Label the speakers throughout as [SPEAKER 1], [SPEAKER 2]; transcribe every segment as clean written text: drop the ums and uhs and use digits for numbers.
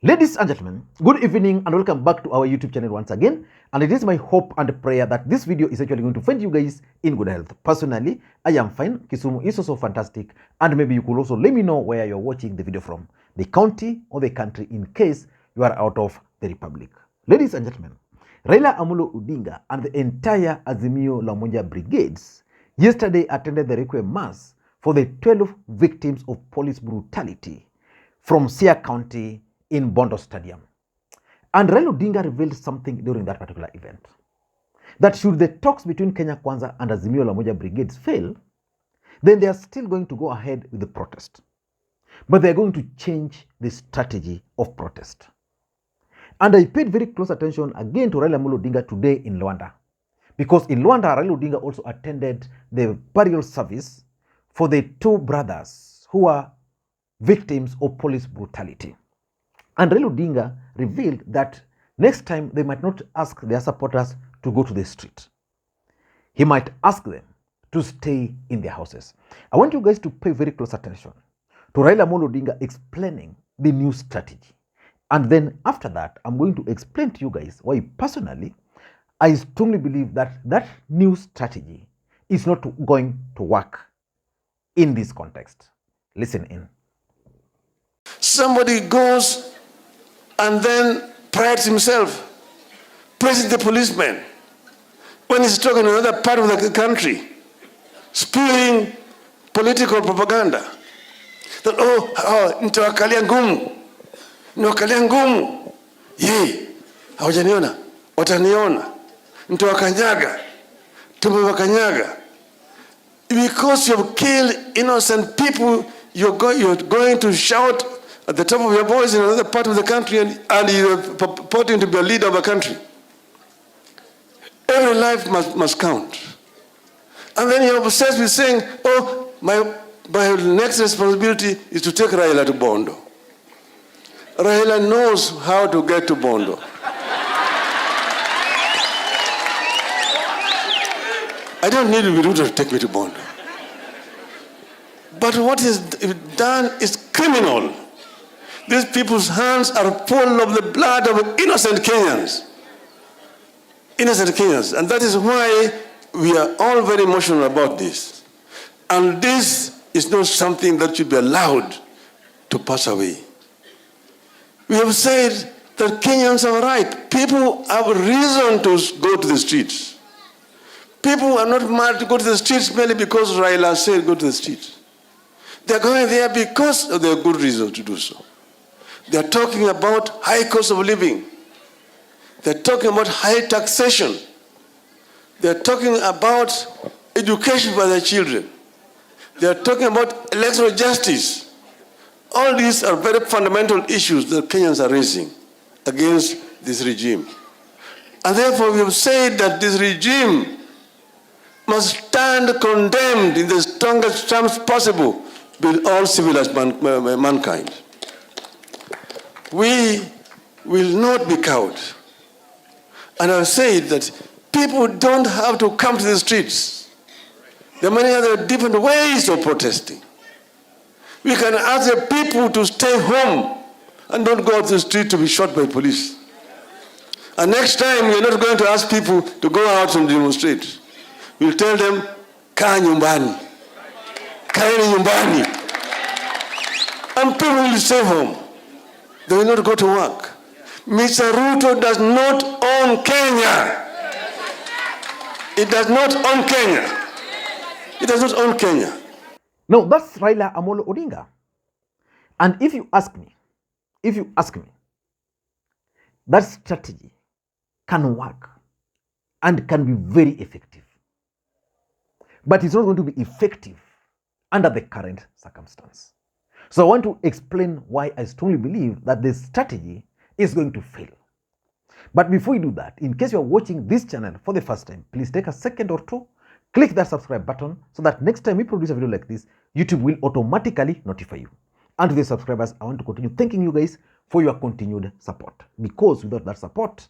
[SPEAKER 1] Ladies and gentlemen, good evening and welcome back to our YouTube channel once again. And it is my hope and prayer that this video is actually going to find you guys in good health. Personally, I am fine. Kisumu is also fantastic. And maybe you could also let me know where you're watching the video from, the county or the country, in case you are out of the republic. Ladies and gentlemen, Raila Odinga and the entire Azimio La Umoja brigades yesterday attended the requiem mass for the 12 victims of police brutality from Siaya County in Bondo Stadium. And Raila Odinga revealed something during that particular event, that should the talks between Kenya Kwanza and Azimio La Umoja brigades fail, then they are still going to go ahead with the protest. But they are going to change the strategy of protest. And I paid very close attention again to Raila Odinga today in Luanda, because in Luanda, Raila Odinga also attended the burial service for the two brothers who were victims of police brutality. And Raila Odinga revealed that next time they might not ask their supporters to go to the street. He might ask them to stay in their houses. I want you guys to pay very close attention to Raila Odinga explaining the new strategy. And then after that, I'm going to explain to you guys why personally, I strongly believe that that new strategy is not going to work in this context. Listen in.
[SPEAKER 2] Somebody goes and then prides himself, praises the policeman when he's talking in another part of the country, spewing political propaganda. That, nitawakalia ngumu, hawajaniona, wataniona, nitawakanyaga, tumewakanyaga. Because you've killed innocent people, you're going to shout at the top of your voice in another part of the country, and you're purporting to be a leader of a country. Every life must count. And then you're obsessed with saying, my next responsibility is to take Raila to Bondo. Raila knows how to get to Bondo. I don't need Ruto to take me to Bondo. But what is done is criminal. These people's hands are full of the blood of innocent Kenyans. Innocent Kenyans. And that is why we are all very emotional about this. And this is not something that should be allowed to pass away. We have said that Kenyans are right. People have reason to go to the streets. People are not mad to go to the streets merely because Raila said go to the streets. They're going there because of their good reason to do so. They're talking about high cost of living. They're talking about high taxation. They're talking about education for their children. They're talking about electoral justice. All these are very fundamental issues that Kenyans are raising against this regime. And therefore we have said that this regime must stand condemned in the strongest terms possible with all civilized mankind. We will not be cowed. And I've said that people don't have to come to the streets. There are many other different ways of protesting. We can ask the people to stay home and don't go out to the street to be shot by police. And next time, we're not going to ask people to go out and demonstrate. We'll tell them, kaa nyumbani. Kaeni nyumbani. And people will stay home. They will not go to work. Mr. Ruto does not own Kenya. It does not own Kenya. It does not own Kenya.
[SPEAKER 1] No, that's Raila Odinga. And if you ask me, that strategy can work and can be very effective. But it's not going to be effective under the current circumstance. So I want to explain why I strongly believe that this strategy is going to fail. But before you do that, in case you are watching this channel for the first time, please take a second or two, click that subscribe button so that next time we produce a video like this, YouTube will automatically notify you. And to the subscribers, I want to continue thanking you guys for your continued support. Because without that support,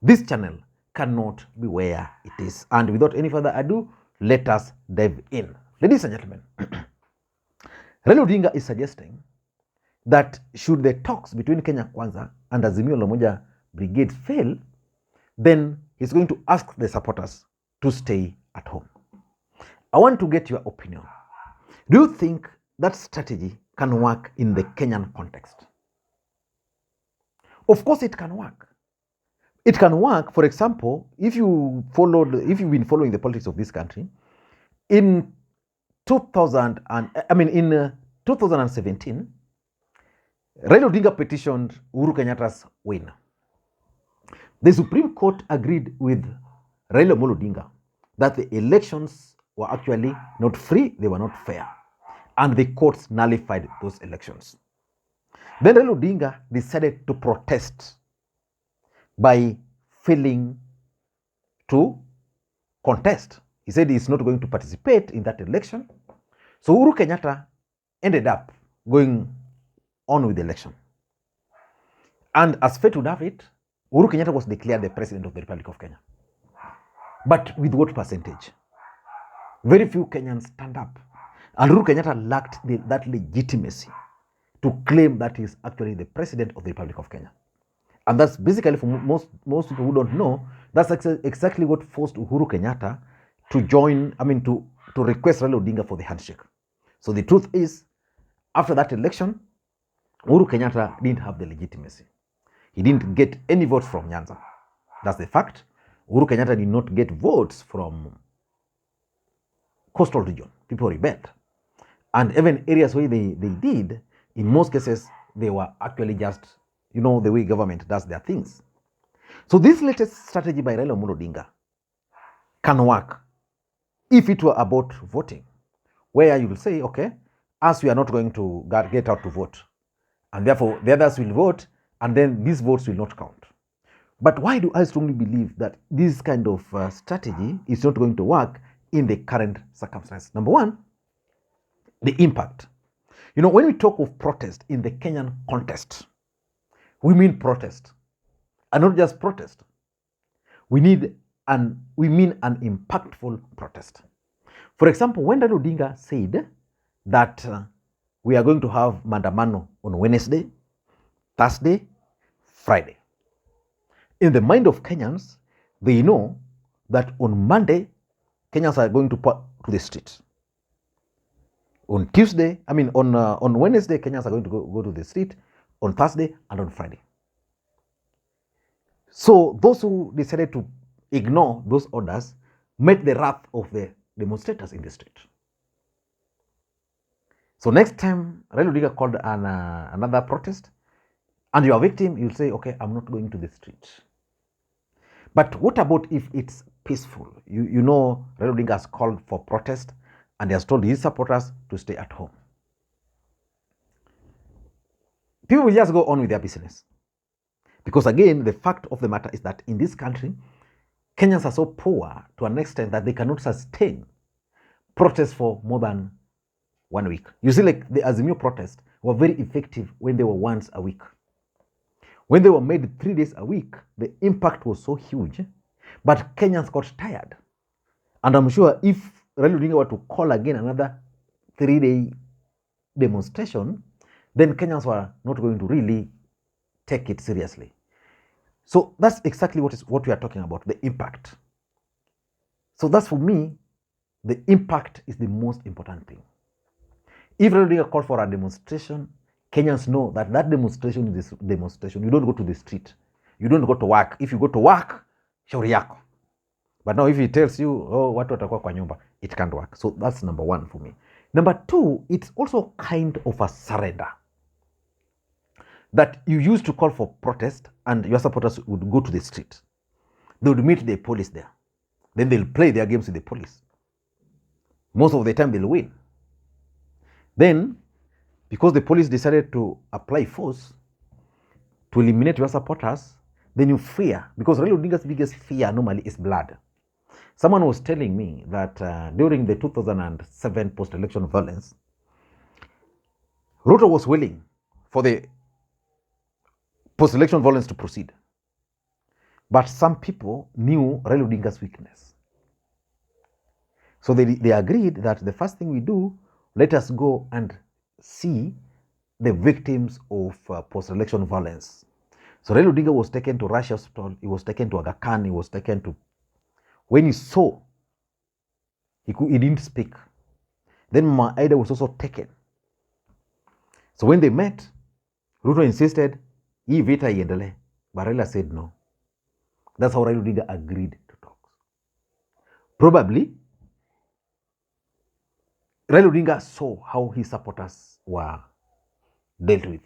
[SPEAKER 1] this channel cannot be where it is. And without any further ado, let us dive in. Ladies and gentlemen, Raila Odinga is suggesting that should the talks between Kenya Kwanza and Azimio la Umoja brigade fail, then he's going to ask the supporters to stay at home. I want to get your opinion. Do you think that strategy can work in the Kenyan context? Of course it can work. It can work, for example, if you've been following the politics of this country, in 2017, Raila Odinga petitioned Uhuru Kenyatta's win. The Supreme Court agreed with Raila Odinga that the elections were actually not free, they were not fair, and the courts nullified those elections. Then Raila Odinga decided to protest by failing to contest. He said he's not going to participate in that election. So Uhuru Kenyatta ended up going on with the election. And as fate would have it, Uhuru Kenyatta was declared the president of the Republic of Kenya. But with what percentage? Very few Kenyans stand up. And Uhuru Kenyatta lacked that legitimacy to claim that he's actually the president of the Republic of Kenya. And that's basically, for most people who don't know, that's exactly what forced Uhuru Kenyatta to to request Raila Odinga for the handshake. So the truth is, after that election, Uhuru Kenyatta didn't have the legitimacy. He didn't get any votes from Nyanza. That's the fact. Uhuru Kenyatta did not get votes from coastal region. People rebelled. And even areas where they did, in most cases, they were actually just, the way government does their things. So this latest strategy by Raila Odinga can work if it were about voting, where you will say, okay, as we are not going to get out to vote, and therefore the others will vote, and then these votes will not count. But why do I strongly believe that this kind of strategy is not going to work in the current circumstance? Number one, the impact. When we talk of protest in the Kenyan context, we mean protest, and not just protest. We mean an impactful protest. For example, when Raila Odinga said that we are going to have maandamano on Wednesday, Thursday, Friday, in the mind of Kenyans, they know that on Monday, Kenyans are going to the streets. On Wednesday, Kenyans are going to go to the street, on Thursday and on Friday. So those who decided to ignore those orders met the wrath of the demonstrators in the street. So next time Raila Odinga called another protest, and you are a victim, you'll say, okay, I'm not going to the street. But what about if it's peaceful? Raila Odinga has called for protest, and he has told his supporters to stay at home. People will just go on with their business. Because again, the fact of the matter is that in this country, Kenyans are so poor to an extent that they cannot sustain protests for more than 1 week. You see, like the Azimio protests were very effective when they were once a week. When they were made 3 days a week, the impact was so huge, but Kenyans got tired. And I'm sure if Raila Odinga were to call again another 3-day demonstration, then Kenyans were not going to really take it seriously. So that's exactly what we are talking about, the impact. So that's, for me, the impact is the most important thing. If Raila Odinga called for a demonstration, Kenyans know that demonstration is demonstration. You don't go to the street. You don't go to work. If you go to work, shauri yako. But now if he tells you, watu watakuwa kwa nyumba, it can't work. So that's number one for me. Number two, it's also kind of a surrender. That you used to call for protest and your supporters would go to the street. They would meet the police there. Then they'll play their games with the police. Most of the time they'll win. Then, because the police decided to apply force to eliminate your supporters, then you fear. Because Raila Odinga's biggest fear normally is blood. Someone was telling me that during the 2007 post-election violence, Ruto was willing for the post-election violence to proceed. But some people knew Raila Odinga's weakness. So they agreed that the first thing we do, let us go and see the victims of post-election violence. So Raila Odinga was taken to Russia Hospital, he was taken to Aga Khan, he was taken to... When he saw, he didn't speak. Then Maida was also taken. So when they met, Ruto insisted, hii vita iendelee. But Raila said no. That's how Raila Odinga agreed to talk. Probably, Raila Odinga saw how his supporters were dealt with.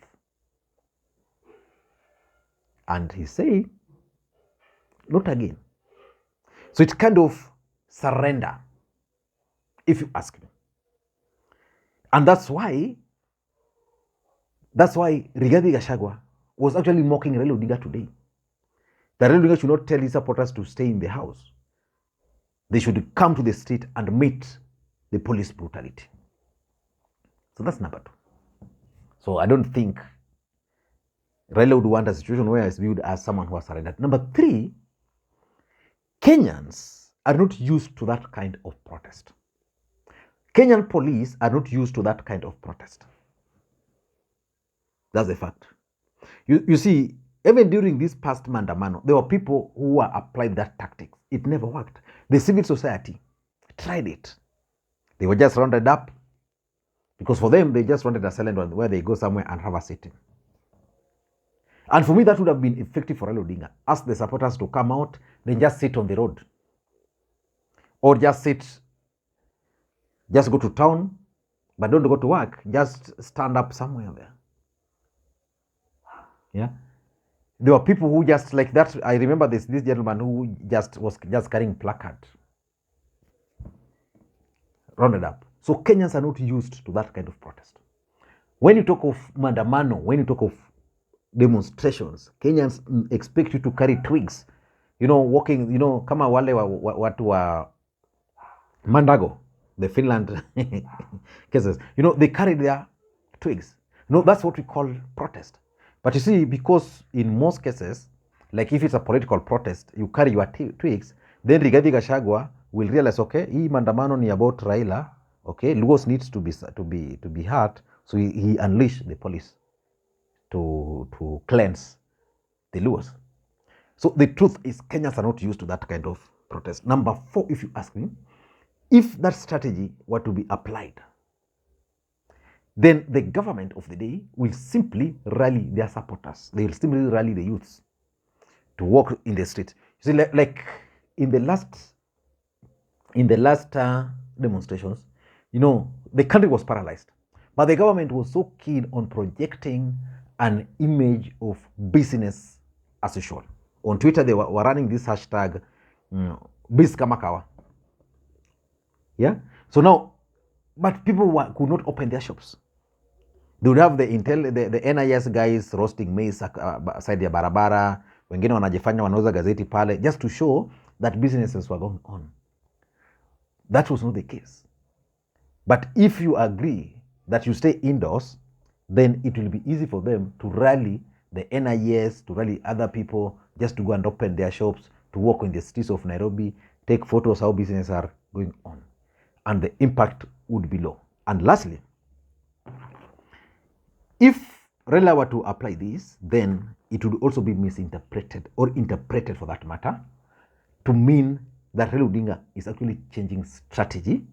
[SPEAKER 1] And he said, not again. So it's kind of surrender, if you ask me. And that's why Rigathi Gachagua was actually mocking Raila Odinga today. That Raila Odinga should not tell his supporters to stay in the house. They should come to the street and meet the police brutality. So that's number 2. So I don't think Raila would want a situation where he's viewed as someone who has surrendered. Number 3, Kenyans are not used to that kind of protest. Kenyan police are not used to that kind of protest. That's a fact. You see, even during this past Mandamano, there were people who were applied that tactic. It never worked. The civil society tried it. They were just rounded up because for them, they just wanted a silent where they go somewhere and have a sitting. And for me, that would have been effective for Raila Odinga. Ask the supporters to come out, then just sit on the road. Or just go to town, but don't go to work. Just stand up somewhere there. Yeah. There were people who just like that. I remember this gentleman who was carrying placard. Rounded up. So Kenyans are not used to that kind of protest. When you talk of Mandamano, when you talk of demonstrations, Kenyans expect you to carry twigs. Walking, kama wale watu wa Mandago, the Finland cases. They carry their twigs. That's what we call protest. But you see, because in most cases, like if it's a political protest, you carry your twigs, then Rigathi Gachagua will realize, okay, hii mandamano ni about Raila, okay, Lugos needs to be hurt, so he unleashed the police to cleanse the Lugos. So the truth is, Kenyans are not used to that kind of protest. Number 4, if you ask me, if that strategy were to be applied, then the government of the day will simply rally their supporters. They will simply rally the youths to walk in the street. You see, like in the last demonstrations, the country was paralyzed, but the government was so keen on projecting an image of business as usual. On Twitter, they were running this hashtag, Bizkamakawa. Yeah. So now, but people could not open their shops. They would have the NIS guys roasting maize side ya barabara, wengine wanajifanya wanauza gazeti pale, just to show that businesses were going on. That was not the case. But if you agree that you stay indoors, then it will be easy for them to rally the NIS, to rally other people, just to go and open their shops, to walk in the streets of Nairobi, take photos how businesses are going on. And the impact would be low. And lastly, if Raila were to apply this, then it would also be misinterpreted, or interpreted for that matter, to mean that Raila Odinga is actually changing strategy,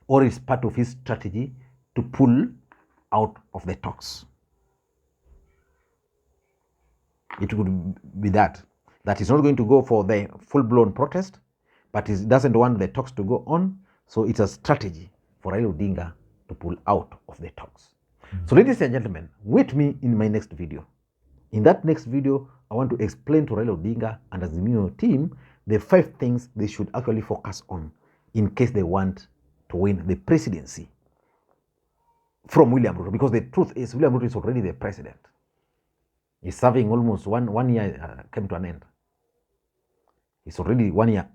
[SPEAKER 1] or is part of his strategy to pull out of the talks. It would be that he's not going to go for the full-blown protest, but he doesn't want the talks to go on, so it's a strategy for Raila Odinga to pull out of the talks. So ladies and gentlemen, wait me in my next video. In that next video, I want to explain to Raila Odinga and Azimio team the 5 things they should actually focus on in case they want to win the presidency from William Ruto. Because the truth is, William Ruto is already the president. He's serving almost one year, came to an end. He's already 1 year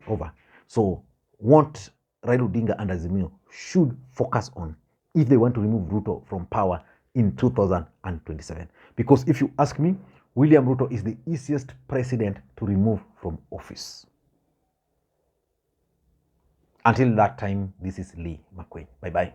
[SPEAKER 1] over. So what Raila Odinga and Azimio should focus on if they want to remove Ruto from power in 2027. Because if you ask me, William Ruto is the easiest president to remove from office. Until that time, this is Lee Makwiny. Bye-bye.